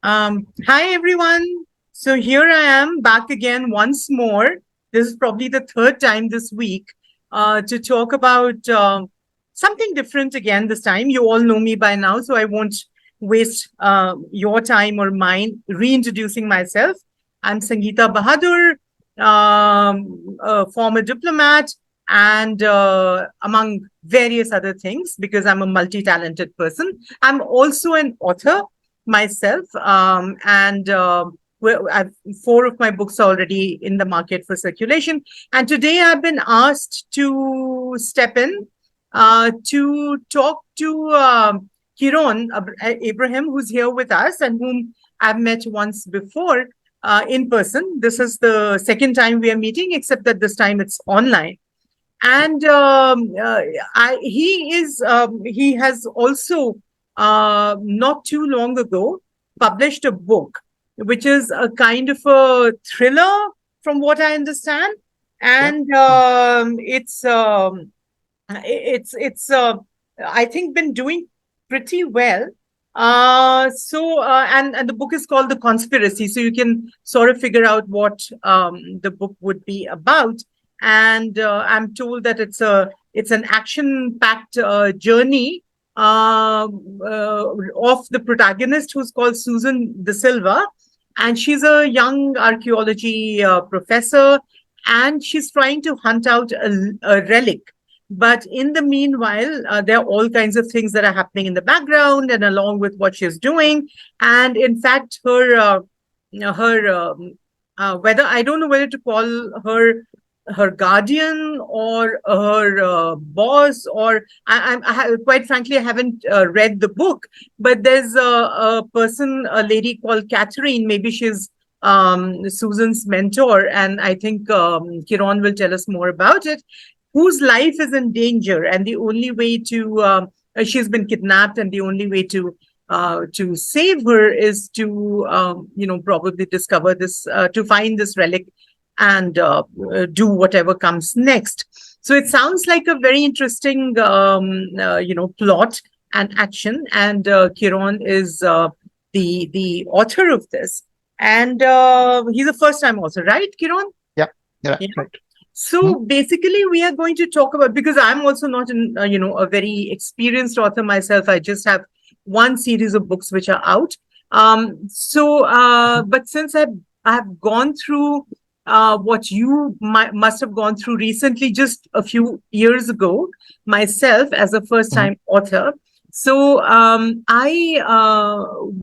Hi everyone. So here I am back again once more. This is probably the third time this week to talk about something different again this time. You all know me by now, so I won't waste your time or mine reintroducing myself. I'm Sangeeta Bahadur, a former diplomat, and among various other things, because I'm a multi-talented person. I'm also an author myself, and I've four of my books are already in the market for circulation. And today I've been asked to step in to talk to Kiron Abraham, who's here with us and whom I've met once before in person. This is the second time we are meeting, except that this time it's online. And he has also not too long ago published a book, which is a kind of a thriller, from what I understand, Yep. and it's I think been doing pretty well. And the book is called The Conspiracy, so you can sort of figure out what the book would be about. And I'm told that it's an action-packed journey of the protagonist, who's called Susan De Silva, and she's a young archaeology professor, and she's trying to hunt out a relic. But in the meanwhile, there are all kinds of things that are happening in the background and along with what she's doing. And in fact, whether I don't know whether to call her guardian or her boss, or quite frankly, I haven't read the book, but there's a lady called Catherine. Maybe she's Susan's mentor, and I think Kiron will tell us more about it, whose life is in danger, and the only way to she's been kidnapped, and the only way to save her is to probably discover this, to find this relic, and do whatever comes next. So it sounds like a very interesting plot and action, and Kiron is the author of this, and he's a first time author, right, Kiron? Yep. Yeah. Yeah. Right. So basically, we are going to talk about, because I'm also not a very experienced author myself. I just have one series of books which are out. But since I've gone through what you must have gone through recently, just a few years ago, myself as a first Mhm. time author. So I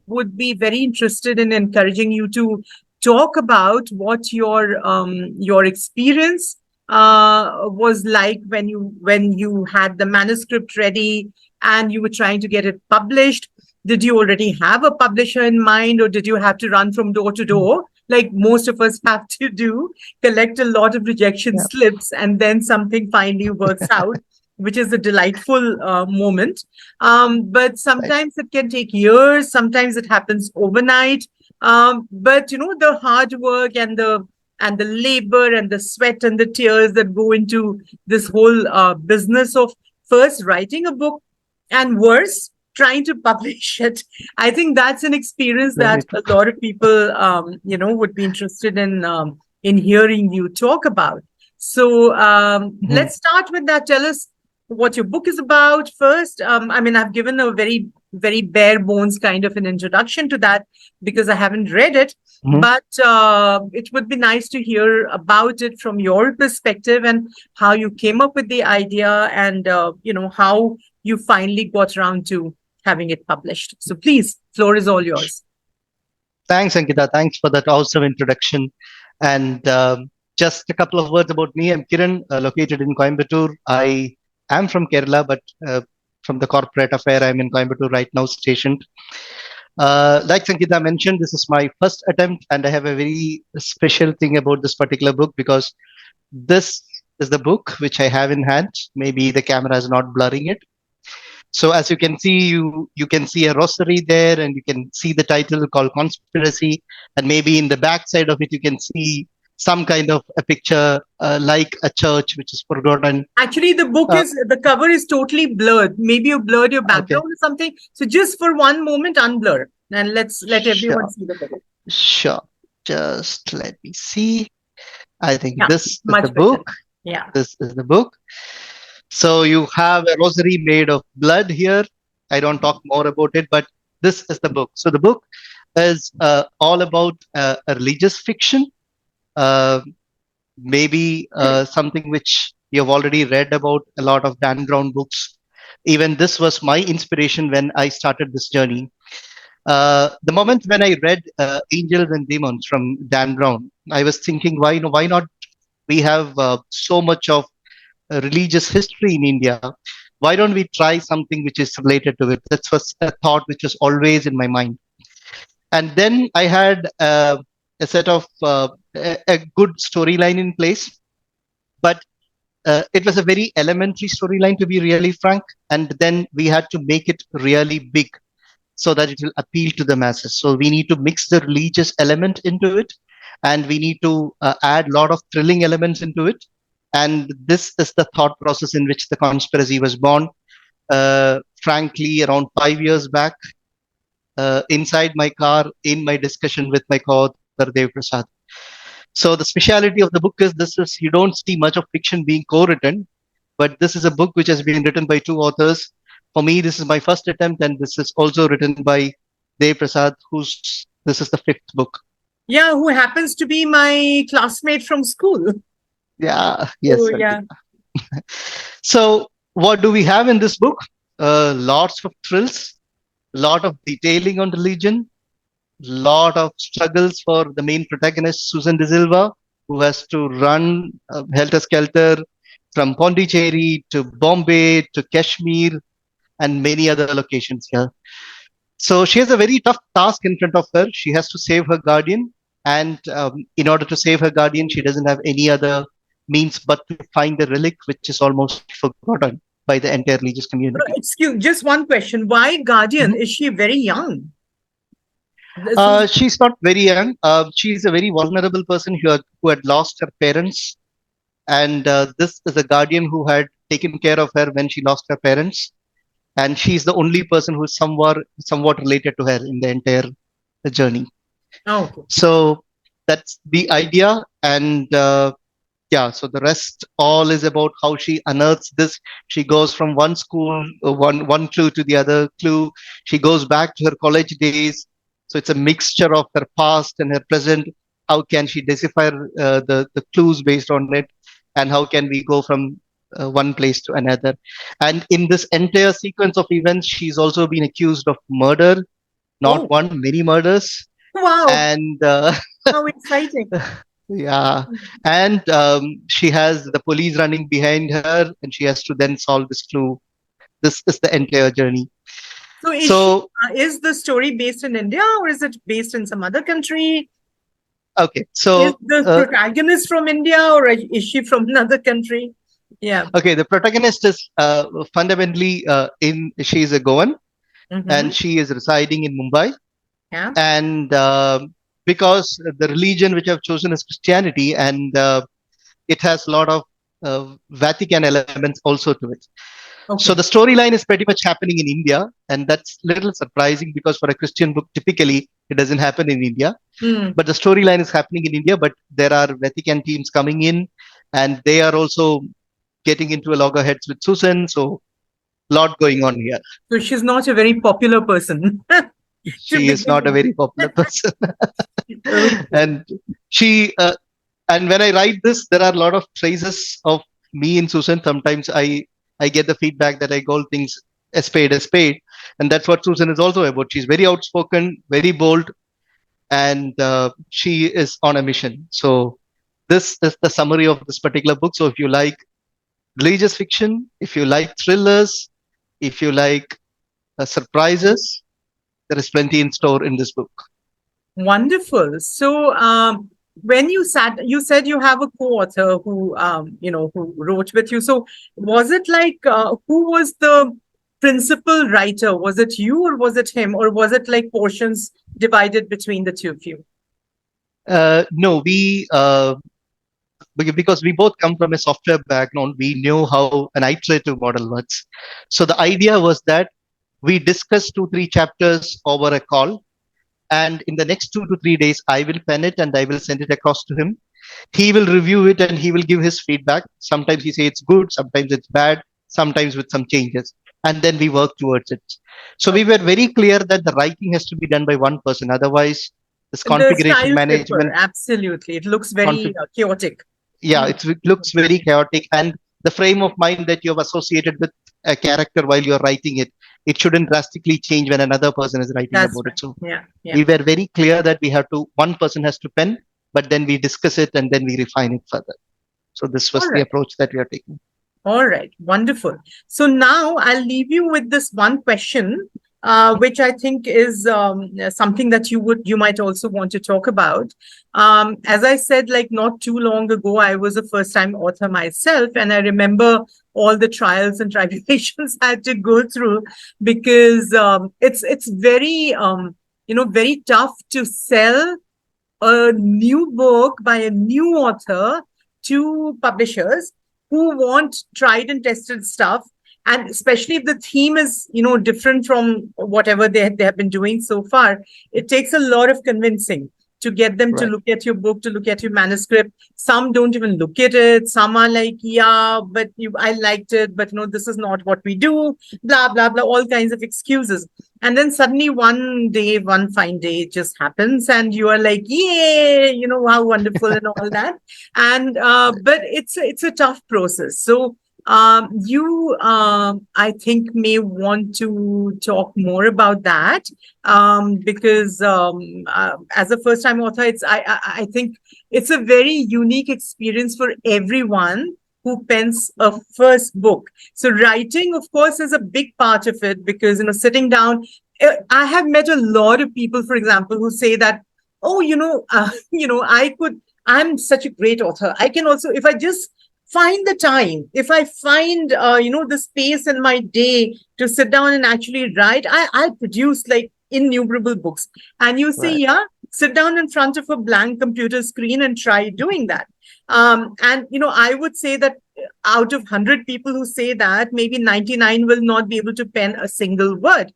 would be very interested in encouraging you to talk about what your experience was like when you had the manuscript ready and you were trying to get it published. Did you already have a publisher in mind, or did you have to run from door to door, like most of us have to do, collect a lot of rejection Yeah. slips, and then something finally works out, which is a delightful moment. But Right. sometimes it can take years, sometimes it happens overnight. But the hard work and the labor and the sweat and the tears that go into this whole business of first writing a book, and worse, trying to publish it. I think that's an experience Very that true. a lot of people, would be interested in hearing you talk about. So Mhm. let's start with that. Tell us what your book is about first. I mean, I've given a very, very bare bones kind of an introduction to that because I haven't read it, Mhm. but it would be nice to hear about it from your perspective, and how you came up with the idea, and how you finally got around to having it published. So please, floor is all yours. Thanks, Ankita. Thanks for that awesome introduction. And just a couple of words about me. I'm Kiran, located in Coimbatore. I am from Kerala, but from the corporate affair, I'm in Coimbatore right now, stationed. Like Sankita mentioned, this is my first attempt, and I have a very special thing about this particular book because this is the book which I have in hand. Maybe the camera is not blurring it. So as you can see, you can see a rosary there, and you can see the title called Conspiracy, and maybe in the back side of it you can see some kind of a picture like a church which is forgotten. Actually, Uh, the cover is totally blurred. Maybe you blurred your okay, background or something. So just for one moment, unblur. And let's let everyone Sure, see the book. sure. Just let me see. I think Yeah, this is the much better. book. Yeah. This is the book. So you have a rosary made of blood here. I don't talk more about it, but this is the book. So the book is all about a religious fiction, uh, maybe something which you've already read about, a lot of Dan Brown books. Even this was my inspiration when I started this journey. The moment when I read Angels and Demons from Dan Brown, I was thinking, why not? We have so much of religious history in India. Why don't we try something which is related to it? That was a thought which was always in my mind. And then I had a set of a good storyline in place, but it was a very elementary storyline, to be really frank. And then we had to make it really big so that it will appeal to the masses. So we need to mix the religious element into it, and we need to add a lot of thrilling elements into it. And this is the thought process in which the conspiracy was born. Frankly, around 5 years back, inside my car, in my discussion with my co-author Dev Prasad. So the speciality of the book is this: is you don't see much of fiction being co-written, but this is a book which has been written by two authors. For me, this is my first attempt, and this is also written by Dev Prasad, who's this is the fifth book. Yeah, who happens to be my classmate from school. Yeah, Oh, yes, yeah. Ankita. So, what do we have in this book? Lots of thrills, lot of detailing on religion, lot of struggles for the main protagonist, Susan De Silva, who has to run helter skelter from Pondicherry to Bombay to Kashmir and many other locations here. So she has a very tough task in front of her. She has to save her guardian. And in order to save her guardian, she doesn't have any other means but to find the relic, which is almost forgotten by the entire religious community. Excuse, just one question. Why Guardian? Mhm. Is she very young? This is She's not very young. She's a very vulnerable person who had lost her parents. And this is a guardian who had taken care of her when she lost her parents. And she's the only person who is somewhat related to her in the entire journey. okay. So that's the idea. And yeah, so the rest all is about how she unearths this. She goes from one school, one clue to the other clue. She goes back to her college days. So it's a mixture of her past and her present. How can she decipher the clues based on it, and how can we go from one place to another? And in this entire sequence of events, she's also been accused of murder, not Oh, one, many murders, wow. and How exciting. yeah, and she has the police running behind her, and she has to then solve this clue. This is the entire journey. So So, is the story based in India or is it based in some other country? okay, Is so the protagonist from India or is she from another country? Yeah. okay, the protagonist is fundamentally in she's a Goan, Mm-hmm. and she is residing in Mumbai, Yeah. and because the religion which I've chosen is Christianity, and it has a lot of Vatican elements also to it. So the Okay. storyline is pretty much happening in India, and that's a little surprising because for a Christian book, typically it doesn't happen in India. Hmm. But the storyline is happening in India, but there are Vatican teams coming in, and they are also getting into a loggerheads with Susan. So a lot going on here. So she's not a very popular person to She is begin not a with. very popular person, Okay. and she and when I write this, there are a lot of traces of me in Susan. Sometimes I get the feedback that I call things a spade, and that's what Susan is also about. She's very outspoken, very bold, and she is on a mission. So this is the summary of this particular book. So if you like religious fiction, if you like thrillers, if you like surprises, there is plenty in store in this book. Wonderful. So, when you said you have a co-author who, who wrote with you. So, was it like, who was the principal writer? Was it you or was it him? Or was it like portions divided between the two of you? No, because we both come from a software background, we know how an iterative model works. So the idea was that we discuss 2 3 chapters over a call, and in the next 2 to 3 days, I will pen it and I will send it across to him. He will review it and he will give his feedback. Sometimes he say it's good, sometimes it's bad, sometimes with some changes, and then we work towards it. So we Okay. were very clear that the writing has to be done by one person. Otherwise, this The configuration styles differ, management, absolutely. It looks very config, chaotic. yeah, Hmm. it looks very chaotic, and the frame of mind that you have associated with a character while you're writing it, it shouldn't drastically change when another person is writing That's about it. right. So Yeah, yeah. we were very clear that we have to, one person has to pen, but then we discuss it and then we refine it further. So this All was the right. approach that we are taking. All right, wonderful. So now I'll leave you with this one question, which I think is something that you might also want to talk about. As I said, like not too long ago, I was a first-time author myself, and I remember all the trials and tribulations I had to go through because it's very very tough to sell a new book by a new author to publishers who want tried and tested stuff, and especially if the theme is different from whatever they have been doing so far. It takes a lot of convincing to get them to Right. look at your book, to look at your manuscript. Some don't even look at it. Some are like, yeah, but I liked it, but this is not what we do, blah blah blah, all kinds of excuses. And then suddenly one day, one fine day, it just happens, and you are like, "Yay!" How wonderful and all that. And but it's a tough process. So you, I think, may want to talk more about that, because as a first-time author, I think it's a very unique experience for everyone who pens a first book. So writing, of course, is a big part of it because sitting down. I have met a lot of people, for example, who say that, oh, I could. I'm such a great author. I can also, if I just find the time, if I find the space in my day to sit down and actually write, I'll produce like innumerable books. And you say, Right. yeah, sit down in front of a blank computer screen and try doing that. And I would say that out of 100 people who say that, maybe 99 will not be able to pen a single word.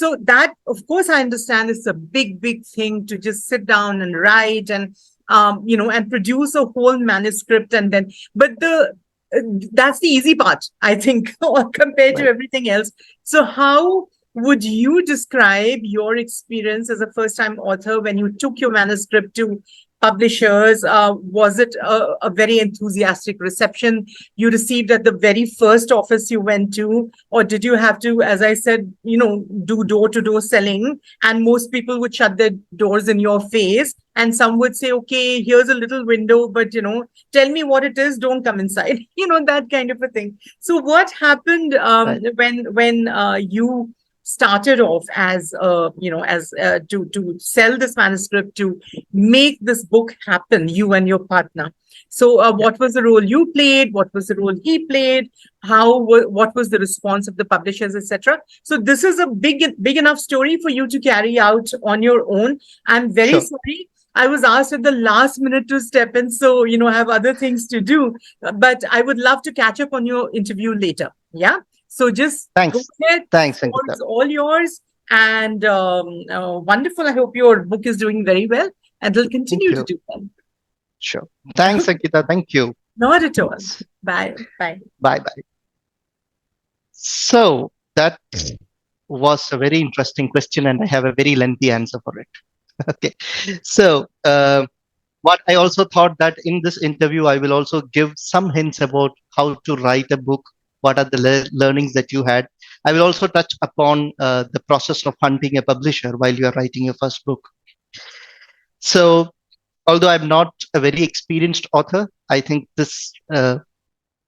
So that, of course, I understand it's a big, big thing to just sit down and write and and produce a whole manuscript, and then, but that's the easy part, I think, compared to Right. everything else. So how would you describe your experience as a first-time author when you took your manuscript to publishers? Was it a very enthusiastic reception you received at the very first office you went to, or did you have to, as I said, do door-to-door selling, and most people would shut their doors in your face, and some would say, okay, here's a little window, but tell me what it is, don't come inside, that kind of a thing. So what happened Right. when you started off as to sell this manuscript, to make this book happen, you and your partner? So Yeah. what was the role you played, what was the role he played, what was the response of the publishers, etc.? So this is a big enough story for you to carry out on your own. I'm very Sure. sorry, I was asked at the last minute to step in, so I have other things to do. But I would love to catch up on your interview later. Yeah. So just go Thanks. ahead. Thanks, Floor Ankita. is all yours. And wonderful. I hope your book is doing very well, and will Thank continue to you. do well. Sure. Thanks, Ankita. Thank you. Not at all. Bye. Bye. Bye bye. So that was a very interesting question, and I have a very lengthy answer for it. Okay. So, what I also thought that in this interview, I will also give some hints about how to write a book. What are the learnings that you had? I will also touch upon the process of hunting a publisher while you are writing your first book. So, although I'm not a very experienced author, I think this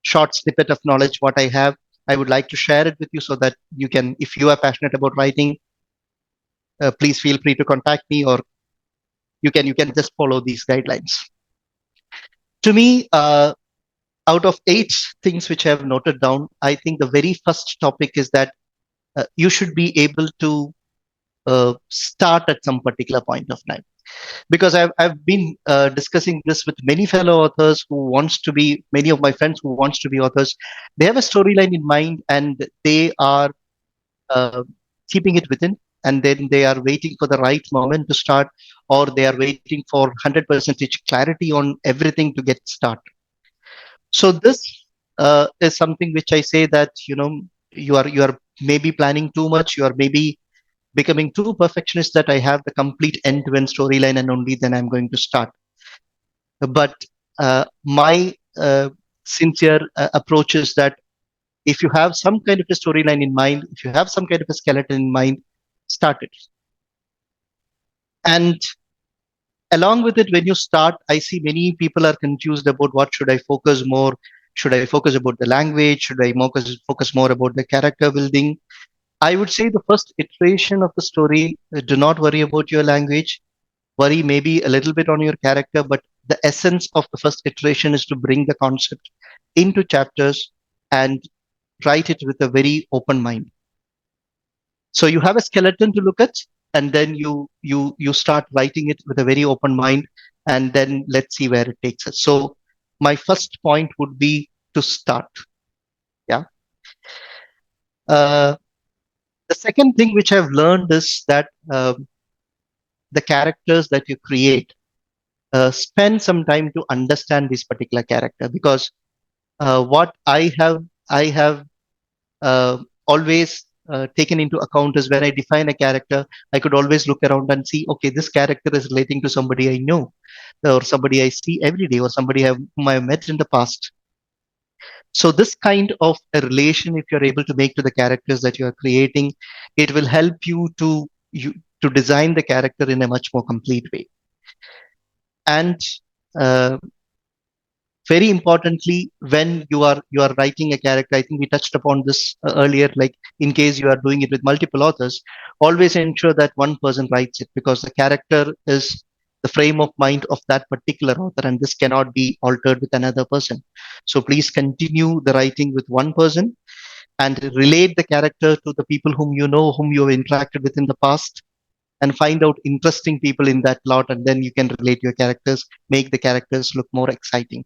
short snippet of knowledge, what I have, I would like to share it with you so that you can, if you are passionate about writing, please feel free to contact me, or you can just follow these guidelines. To me, out of 8 things which I have noted down, I think the very first topic is that you should be able to start at some particular point of time. Because I've been discussing this with many fellow authors who wants to be, many of my friends who wants to be authors. They have a storyline in mind and they are uh, keeping it within. and then they are waiting for the right moment to start, or they are waiting for 100% clarity on everything to get started. So this is something which I say that, you are maybe planning too much, you are maybe becoming too perfectionist that I have the complete end-to-end storyline and only then I'm going to start. But my sincere approach is that if you have some kind of a storyline in mind, if you have some kind of a skeleton in mind, start it. And along with it, when you start, I see many people are confused about what should I focus more. Should I focus about the language? Should I focus more about the character building? I would say the first iteration of the story, do not worry about your language. Worry maybe a little bit on your character, but the essence of the first iteration is to bring the concept into chapters and write it with a very open mind. So you have a skeleton to look at, and then you start writing it with a very open mind, and then let's see where it takes us. So my first point would be to start. Yeah. Uh, the second thing which I've learned is that the characters that you create, spend some time to understand this particular character, because what I have always taken into account is when I define a character, I could always look around and see, okay, this character is relating to somebody I know, or somebody I see every day, or somebody whom I've met in the past. So this kind of a relation, if you're able to make to the characters that you are creating, it will help you to design the character in a much more complete way. And uh, very importantly, when you are writing a character, I think we touched upon this earlier, like in case you are doing it with multiple authors, always ensure that one person writes it, because the character is the frame of mind of that particular author, and this cannot be altered with another person. So please continue the writing with one person and relate the character to the people whom you know, whom you have interacted with in the past, and find out interesting people in that lot, and then you can relate your characters, make the characters look more exciting.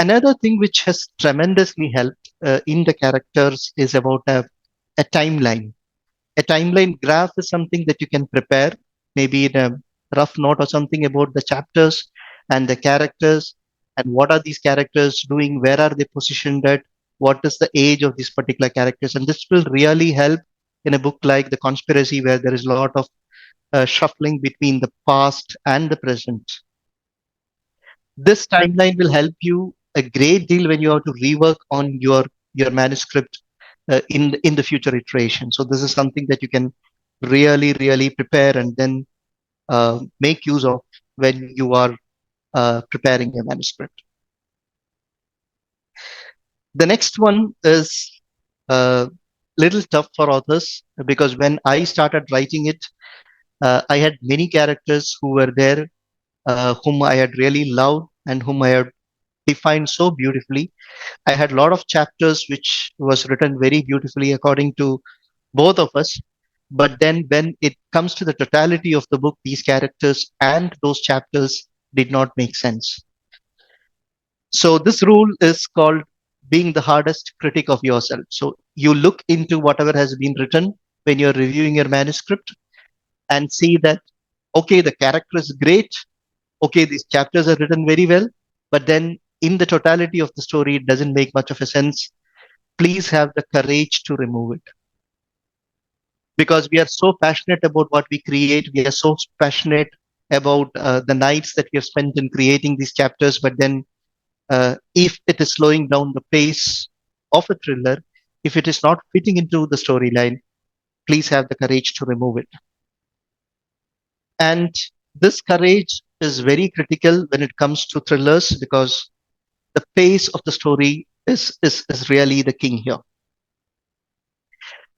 Another thing which has tremendously helped in the characters is about a timeline. A timeline graph is something that you can prepare, maybe in a rough note or something, about the chapters and the characters, and what are these characters doing, where are they positioned at, what is the age of these particular characters. And this will really help in a book like The Conspiracy, where there is a lot of shuffling between the past and the present. This timeline will help you a great deal when you have to rework on your manuscript in the future iteration. So this is something that you can really prepare and then make use of when you are preparing your manuscript. The next one is a little tough for authors, because when I started writing it, I had many characters who were there, whom I had really loved and whom I had defined so beautifully. I had a lot of chapters which was written very beautifully according to both of us. But then when it comes to the totality of the book, these characters and those chapters did not make sense. So this rule is called being the hardest critic of yourself. So you look into whatever has been written when you're reviewing your manuscript and see that, okay, the character is great. Okay, these chapters are written very well, but then in the totality of the story, it doesn't make much of a sense. Please have the courage to remove it, because we are so passionate about what we create. We are so passionate about the nights that we have spent in creating these chapters. But then, if it is slowing down the pace of a thriller, if it is not fitting into the storyline, please have the courage to remove it. And this courage is very critical when it comes to thrillers, because the pace of the story is really the king here.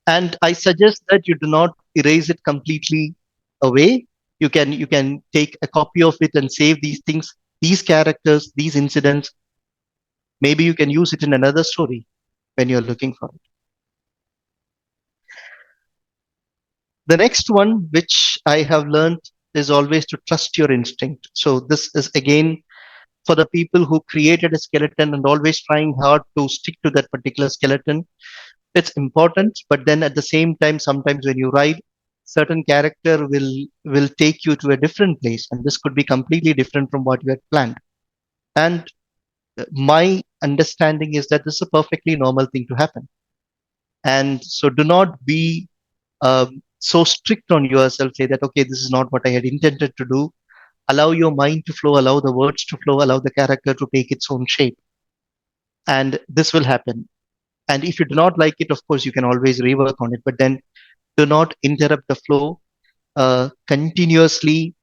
And I suggest that you do not erase it completely away. You can take a copy of it and save these things, these characters, these incidents. Maybe you can use it in another story when you're looking for it. The next one, which I have learned, is always to trust your instinct. So this is again for the people who created a skeleton and always trying hard to stick to that particular skeleton. it's important, but then at the same time, sometimes when you write, certain character will take you to a different place, and this could be completely different from what you had planned. And my understanding is that this is a perfectly normal thing to happen. And so do not be so strict on yourself, say that, okay, this is not what I had intended to do. Allow your mind to flow, allow the words to flow, allow the character to take its own shape. And this will happen. And if you do not like it, of course, you can always rework on it, but then do not interrupt the flow continuously.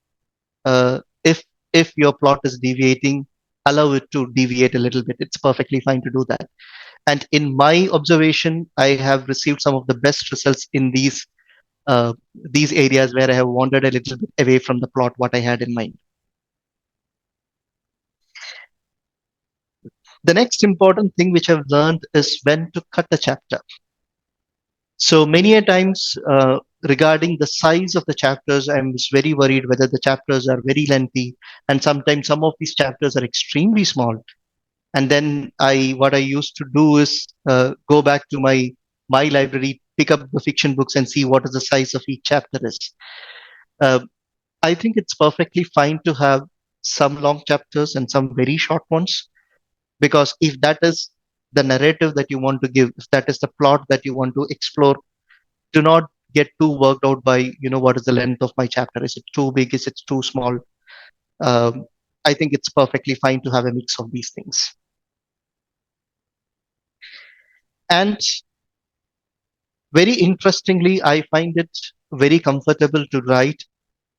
If your plot is deviating, allow it to deviate a little bit. It's perfectly fine to do that. And in my observation, I have received some of the best results in these areas where I have wandered a little bit away from the plot, what I had in mind. The next important thing which I've learned is when to cut a chapter. So many a times regarding the size of the chapters, I was very worried whether the chapters are very lengthy, and sometimes some of these chapters are extremely small. And then what I used to do is go back to my library, pick up the fiction books, and see what is the size of each chapter is. Uh, I think it's perfectly fine to have some long chapters and some very short ones, because if that is the narrative that you want to give, if that is the plot that you want to explore, do not get too worked out by, what is the length of my chapter? Is it too big? Is it too small? Um, I think it's perfectly fine to have a mix of these things. And very interestingly, I find it very comfortable to write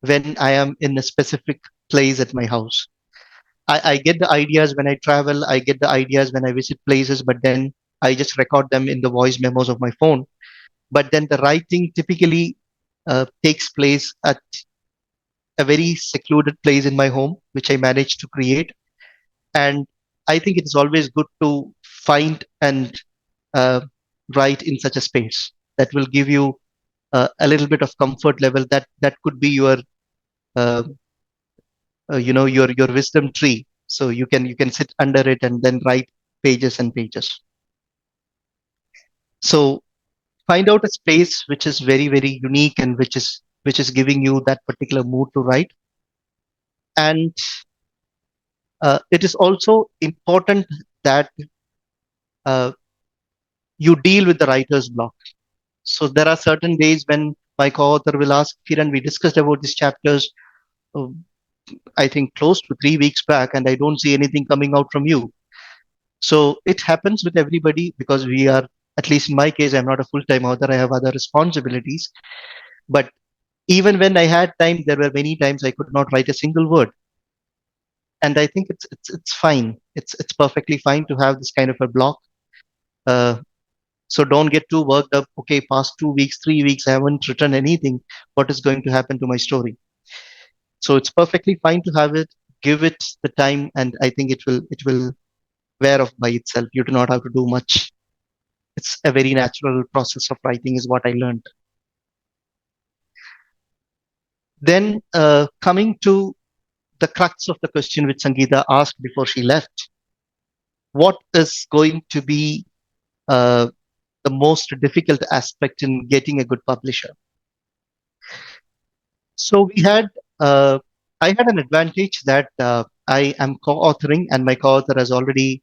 when I am in a specific place at my house. I get the ideas when I travel, I get the ideas when I visit places, but then I just record them in the voice memos of my phone. But then the writing typically takes place at a very secluded place in my home, which I managed to create. And I think it is always good to find and uh, write in such a space that will give you a little bit of comfort level. That could be uh, your wisdom tree. So you can sit under it and then write pages and pages. So find out a space which is very, very unique and which is giving you that particular mood to write. And it is also important that uh, you deal with the writer's block. So there are certain days when my co-author will ask, Kiran, we discussed about these chapters, uh, I think close to 3 weeks back, and I don't see anything coming out from you. So it happens with everybody, because we are, at least in my case, I'm not a full-time author. I have other responsibilities. But even when I had time, there were many times I could not write a single word. And I think it's fine. It's perfectly fine to have this kind of a block. Uh, so don't get too worked up. Okay, past 2 weeks, 3 weeks, I haven't written anything. What is going to happen to my story? So it's perfectly fine to have it. Give it the time, and I think it will wear off by itself. You do not have to do much. It's a very natural process of writing, is what I learned. Then coming to the crux of the question which Sangeeta asked before she left, what is going to be the most difficult aspect in getting a good publisher? So I had an advantage that I am co-authoring, and my co-author has already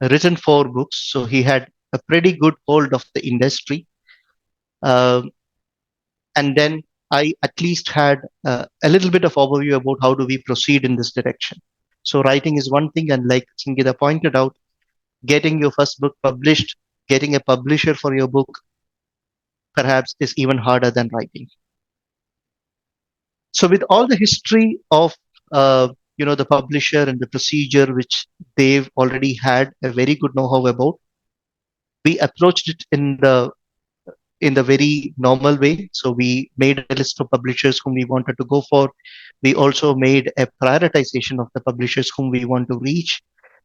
written 4 books, so he had a pretty good hold of the industry. Um and then I at least had a little bit of overview about how do we proceed in this direction. So writing is one thing, and like Sangeeta pointed out, getting your first book published, getting a publisher for your book, perhaps is even harder than writing. So with all the history of the publisher and the procedure which they've already had a very good know-how about, we approached it in the very normal way. So we made a list of publishers whom we wanted to go for. We also made a prioritization of the publishers whom we want to reach.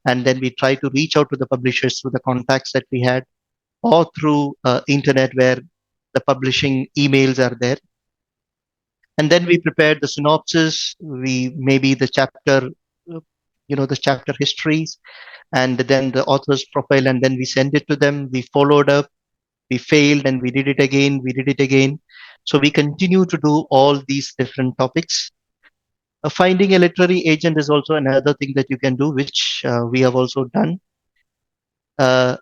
And then we try to reach out to the publishers through the contacts that we had, or through internet where the publishing emails are there. And then we prepared the synopsis, we maybe the chapter histories, and then the author's profile, and then we send it to them. We followed up. We failed and we did it again. We did it again. So we continue to do all these different topics. Finding a literary agent is also another thing that you can do, which we have also done. Uh,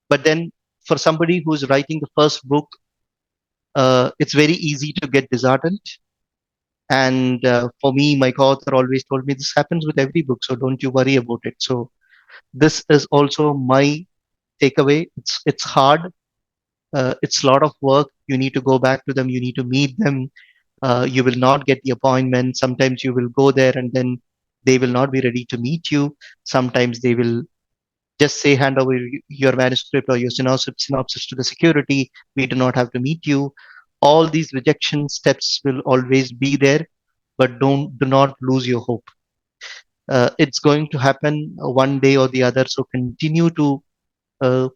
but then for somebody who's writing the first book, it's very easy to get disheartened. And for me, my co-author always told me this happens with every book, so don't you worry about it. So this is also my takeaway. It's hard. It's a lot of work. You need to go back to them. You need to meet them. You will not get the appointment. Sometimes you will go there and then they will not be ready to meet you. Sometimes they will just say hand over your manuscript or your synopsis to the security. We do not have to meet you. All these rejection steps will always be there, but do not lose your hope. It's going to happen one day or the other. So continue to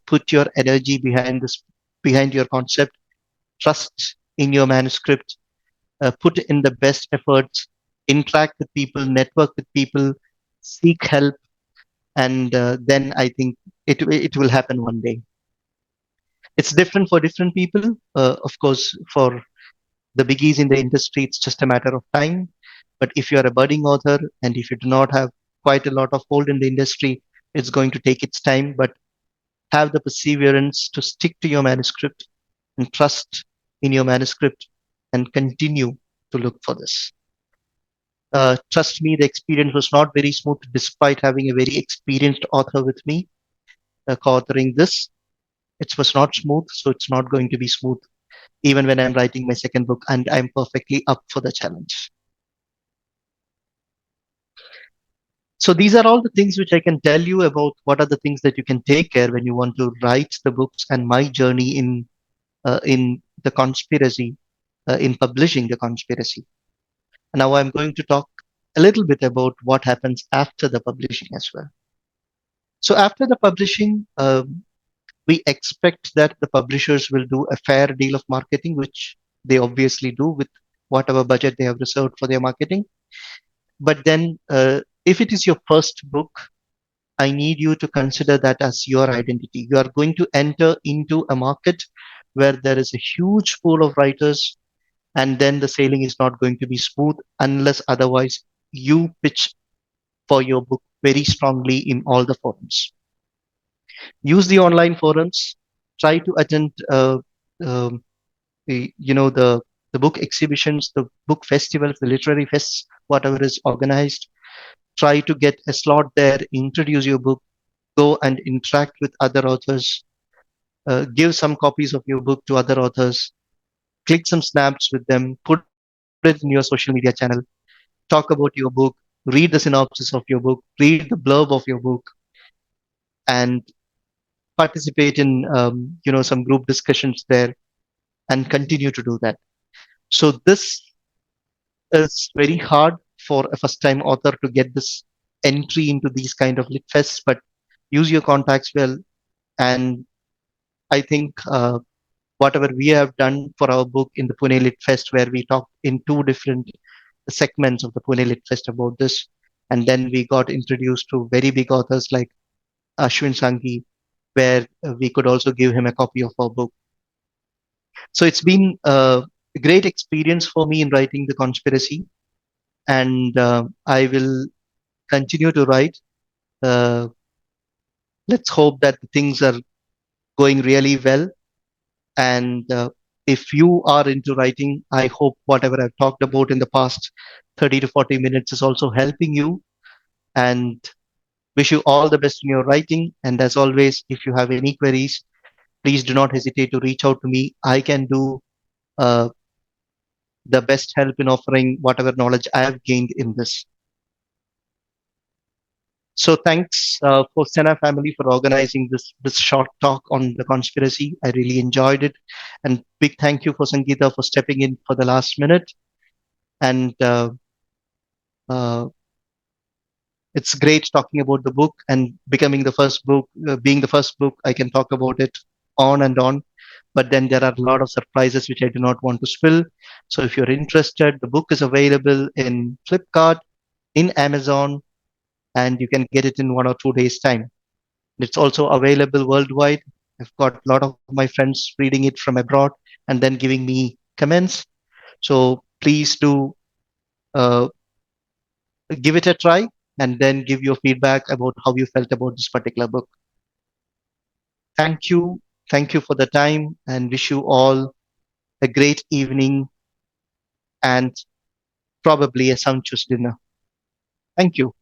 put your energy behind this, behind your concept. Trust in your manuscript. Put in the best efforts. Interact with people. Network with people. Seek help, and then I think it will happen one day. It's different for different people. Of course, for the biggies in the industry, it's just a matter of time. But if you're a budding author and if you do not have quite a lot of hold in the industry, it's going to take its time. But have the perseverance to stick to your manuscript and trust in your manuscript and continue to look for this. Trust me, the experience was not very smooth despite having a very experienced author with me co-authoring this. It was not smooth, so it's not going to be smooth even when I'm writing my second book, and I'm perfectly up for the challenge. So these are all the things which I can tell you about what are the things that you can take care when you want to write the books and my journey in the conspiracy, in publishing the conspiracy. Now I'm going to talk a little bit about what happens after the publishing as well. So after the publishing, we expect that the publishers will do a fair deal of marketing, which they obviously do with whatever budget they have reserved for their marketing. But then, if it is your first book, I need you to consider that as your identity. You are going to enter into a market where there is a huge pool of writers, and then the sailing is not going to be smooth unless otherwise you pitch for your book very strongly in all the forums. Use the online forums. Try to attend, um, the book exhibitions, the book festivals, the literary fests, whatever is organized. Try to get a slot there. Introduce your book. Go and interact with other authors. Give some copies of your book to other authors. Click some snaps with them. Put it in your social media channel. Talk about your book. Read the synopsis of your book. Read the blurb of your book, and participate in some group discussions there, and continue to do that. So this is very hard for a first time author to get this entry into these kind of lit fests, but use your contacts well. And I think whatever we have done for our book in the Pune Lit Fest, where we talked in two different segments of the Pune Lit Fest about this, and then we got introduced to very big authors like Ashwin Sanghi, where we could also give him a copy of our book. So it's been a great experience for me in writing The Conspiracy, and I will continue to write. Uh, let's hope that things are going really well. And if you are into writing, I hope whatever I've talked about in the past 30 to 40 minutes is also helping you. And wish you all the best in your writing. And as always, if you have any queries, please do not hesitate to reach out to me. I can do uh, the best help in offering whatever knowledge I have gained in this. So thanks for Sena family for organizing this short talk on the conspiracy. I really enjoyed it, and big thank you for Sangeeta for stepping in for the last minute. And uh, it's great talking about the book and becoming the first book, being the first book. I can talk about it on and on, but then there are a lot of surprises which I do not want to spill. So if you're interested, the book is available in Flipkart, in Amazon, and you can get it in 1 or 2 days time. It's also available worldwide. I've got a lot of my friends reading it from abroad and then giving me comments. So please do uh, give it a try and then give your feedback about how you felt about this particular book. Thank you. Thank you for the time and wish you all a great evening and probably a sumptuous dinner. Thank you.